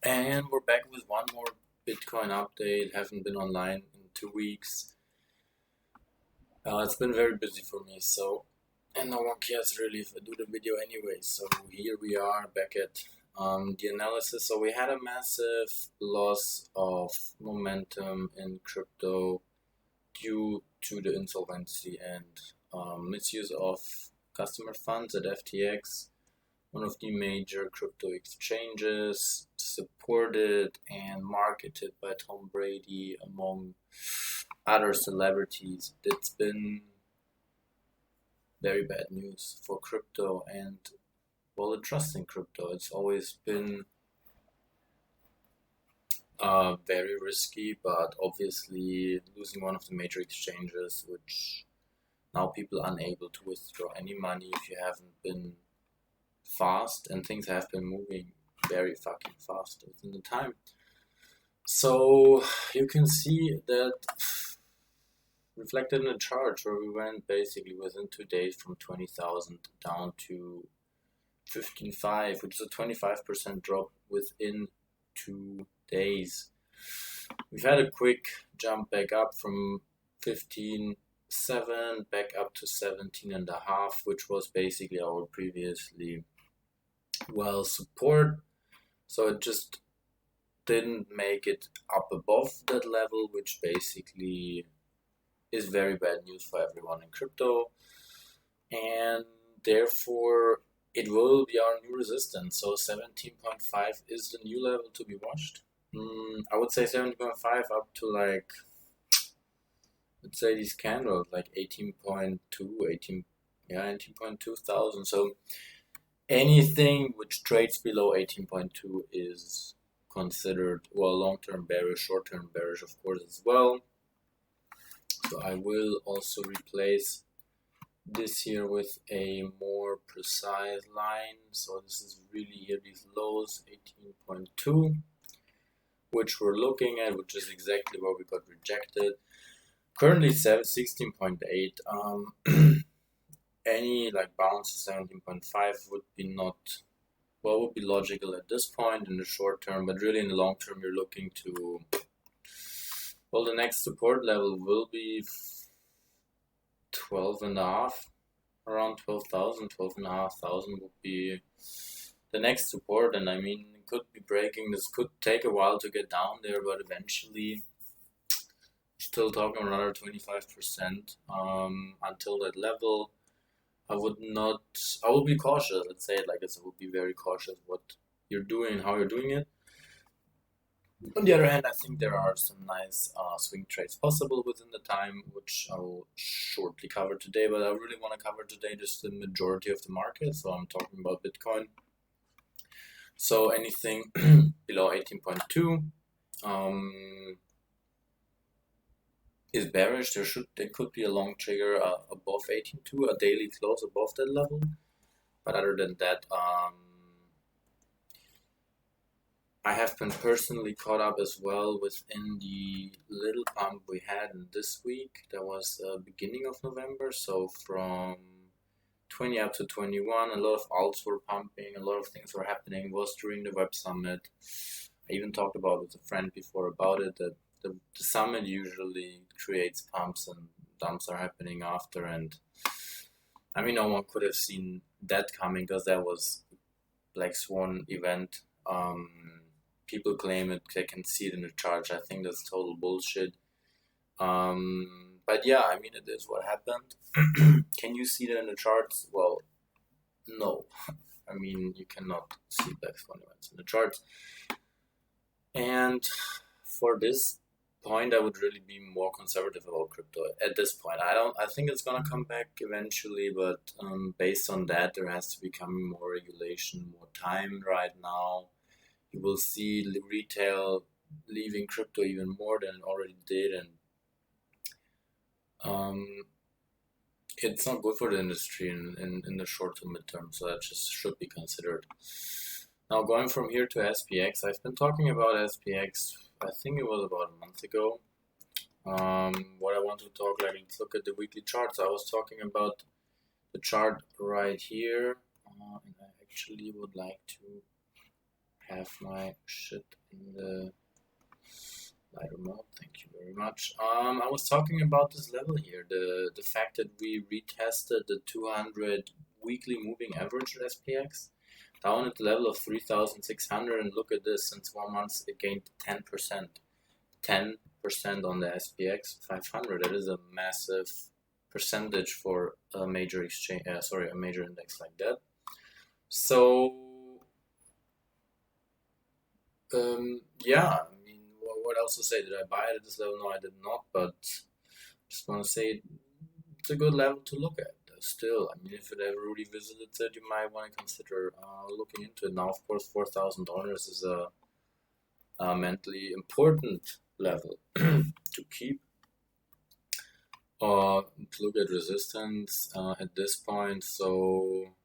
And we're back with one more Bitcoin update. Haven't been online in 2 weeks. It's been very busy for me, and no one cares really if I do the video anyway. So here we are back at the analysis. So we had a massive loss of momentum in crypto due to the insolvency and misuse of customer funds at FTX, one of the major crypto exchanges, supported and marketed by Tom Brady, among other celebrities. It's been very bad news for crypto and, well, the trust in crypto. It's always been very risky, but obviously losing one of the major exchanges, which now people are unable to withdraw any money if you haven't been fast, and things have been moving very fucking fast within the time. So you can see that reflected in the chart where we went basically within 2 days from 20,000 down to 15.5, which is a 25% drop within 2 days. We've had a quick jump back up from 15.7 back up to 17.5, which was basically our previously support. So it just didn't make it up above that level, which basically is very bad news for everyone in crypto. And therefore, it will be our new resistance. So 17.5 is the new level to be watched. I would say 17.5 up to, like, let's say these candles, like 18.2 thousand. So anything which trades below 18.2 is considered, well, long-term bearish, short-term bearish, of course, as well. So I will also replace this here with a more precise line. So this is really here, these lows, 18.2, which we're looking at, which is exactly where we got rejected. Currently 16.8. Any like bounce to 17.5 would be would be logical at this point in the short term, but really in the long term you're looking to, well, the next support level will be 12.5, around 12,000, 12,500 would be the next support. And I mean, it could be breaking. This could take a while to get down there, but eventually, still talking another 25% until that level. I would be cautious. Let's say it like this. I would be very cautious what you're doing, how you're doing it. On the other hand, I think there are some nice swing trades possible within the time, which I will shortly cover today. But I really want to cover today just the majority of the market. So I'm talking about Bitcoin. So anything below 18.2 is bearish. There could be a long trigger above 18.2, a daily close above that level. But other than that, I have been personally caught up as well within the little pump we had in this week. That was beginning of November. So from 20 up to 21, a lot of alts were pumping, a lot of things were happening. It was during the Web Summit. I even talked about with a friend before about it, that the summit usually creates pumps and dumps are happening after. And I mean, no one could have seen that coming because that was Black Swan event. People claim it, they can see it in the chart. I think that's total bullshit. But yeah, I mean, it is what happened. Can you see that in the charts? Well, no. I mean, you cannot see Black Swan events in the charts. And for this point, I would really be more conservative about crypto at this point. I think it's gonna come back eventually, but based on that, there has to become more regulation, more time right now. You will see retail leaving crypto even more than it already did, and it's not good for the industry in the short to midterm, so that just should be considered. Now, going from here to SPX, I've been talking about SPX, I think it was about a month ago. What I want to talk, like, let's look at the weekly charts. I was talking about the chart right here, and I actually would like to have my shit in the lighter mode. Thank you very much. I was talking about this level here, the fact that we retested the 200 weekly moving average at SPX down at the level of 3,600, and look at this, since 1 month it gained 10%. 10% on the SPX 500. That is a massive percentage for a major exchange, a major index like that. So yeah, I mean, what else to say? Did I buy it at this level? No, I did not, but just want to say it's a good level to look at. Still, I mean, if it ever revisited it, you might want to consider looking into it. Now, of course, $4,000 is a mentally important level to keep. To look at resistance at this point, so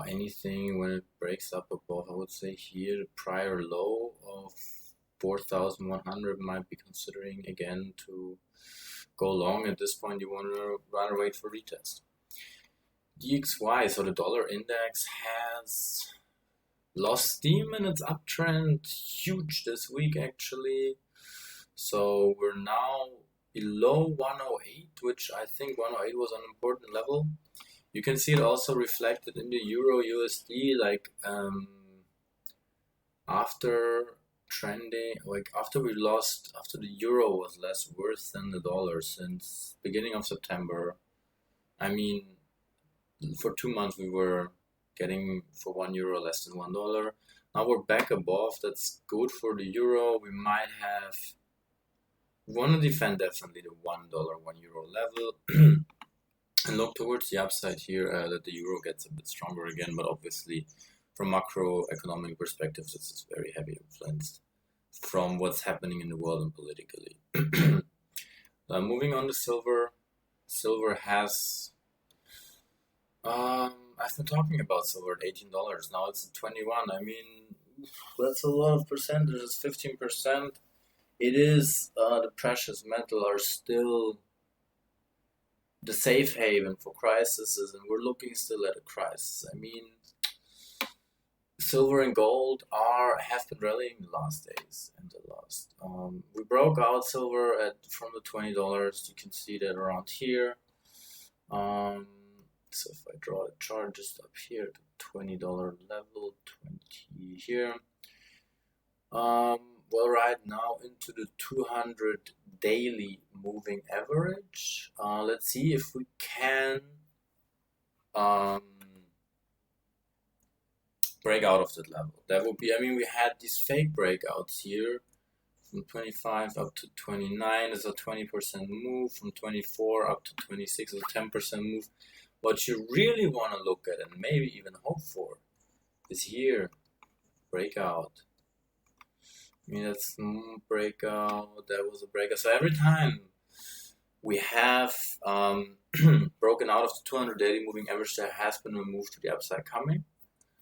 anything when it breaks up above, I would say here, the prior low of 4,100 might be considering again to go long. At this point, you want to rather wait for retest. DXY, so the dollar index, has lost steam in its uptrend, huge this week actually. So we're now below 108, which I think 108 was an important level. You can see it also reflected in the Euro USD, like after trending, like after the Euro was less worth than the dollar since beginning of September. I mean, for 2 months we were getting for €1 less than $1. Now we're back above. That's good for the Euro. We want to defend definitely the $1, €1 level. And look towards the upside here, that the Euro gets a bit stronger again, but obviously from macroeconomic perspective, this is very heavy influenced from what's happening in the world and politically. Moving on to silver. Silver has, I've been talking about silver at $18. Now it's at 21. I mean, that's a lot of percentages, 15%. It is, the precious metal are still the safe haven for crises, and we're looking still at a crisis. I mean, silver and gold have been rallying the last days and the last. We broke out silver from the $20. You can see that around here. So if I draw a chart just up here, the $20 level, 20 here. Well, right now into the 200 daily moving average. Let's see if we can break out of that level. That would be, I mean, we had these fake breakouts here from 25 up to 29 is a 20% move, from 24 up to 26 is a 10% move. What you really want to look at and maybe even hope for is here, breakout. I mean, that's breakout, that was a breakout. So every time we have broken out of the 200 daily moving average, there has been a move to the upside coming.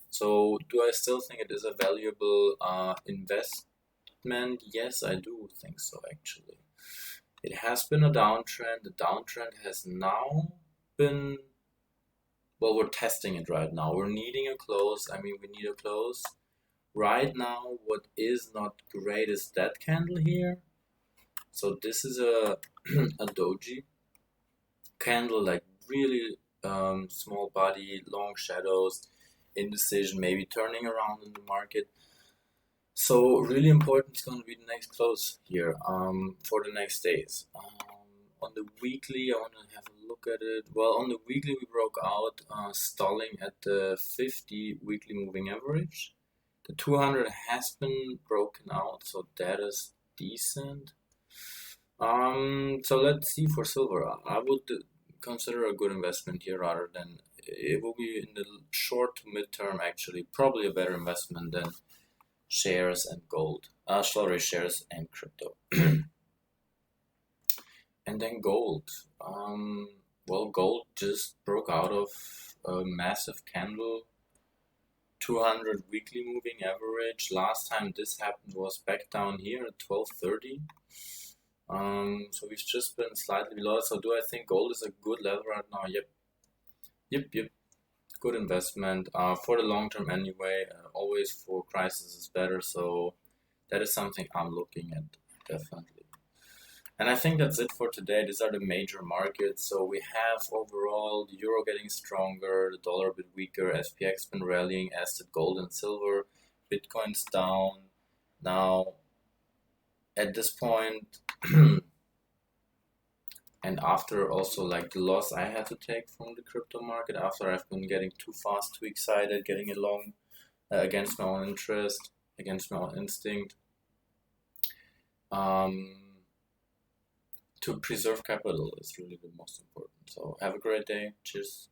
So do I still think it is a valuable investment? Yes, I do think so actually. It has been a downtrend. The downtrend has now been, well, we're testing it right now. We're needing a close. I mean, we need a close. Right now, what is not great is that candle here. So this is a doji candle, like really small body, long shadows, indecision, maybe turning around in the market. So really important is going to be the next close here for the next days. On the weekly, I want to have a look at it. Well, on the weekly, we broke out, stalling at the 50 weekly moving average. The 200 has been broken out, so that is decent. So let's see for silver. I would consider a good investment here rather than, it will be in the short to mid-term actually, probably a better investment than shares and gold. Shares and crypto. And then gold. Well, gold just broke out of a massive candle, 200 weekly moving average. Last time this happened was back down here at 1230. So we've just been slightly below. So do I think gold is a good level right now? Yep. good investment for the long term anyway. Always for crisis is better, so that is something I'm looking at definitely. And I think that's it for today. These are the major markets. So we have overall the euro getting stronger, the dollar a bit weaker, SPX been rallying, as did gold and silver, Bitcoin's down. Now at this point, and after also like the loss I had to take from the crypto market, after I've been getting too fast, too excited, getting along against my own interest, against my own instinct, um, to preserve capital is really the most important. So have a great day. Cheers.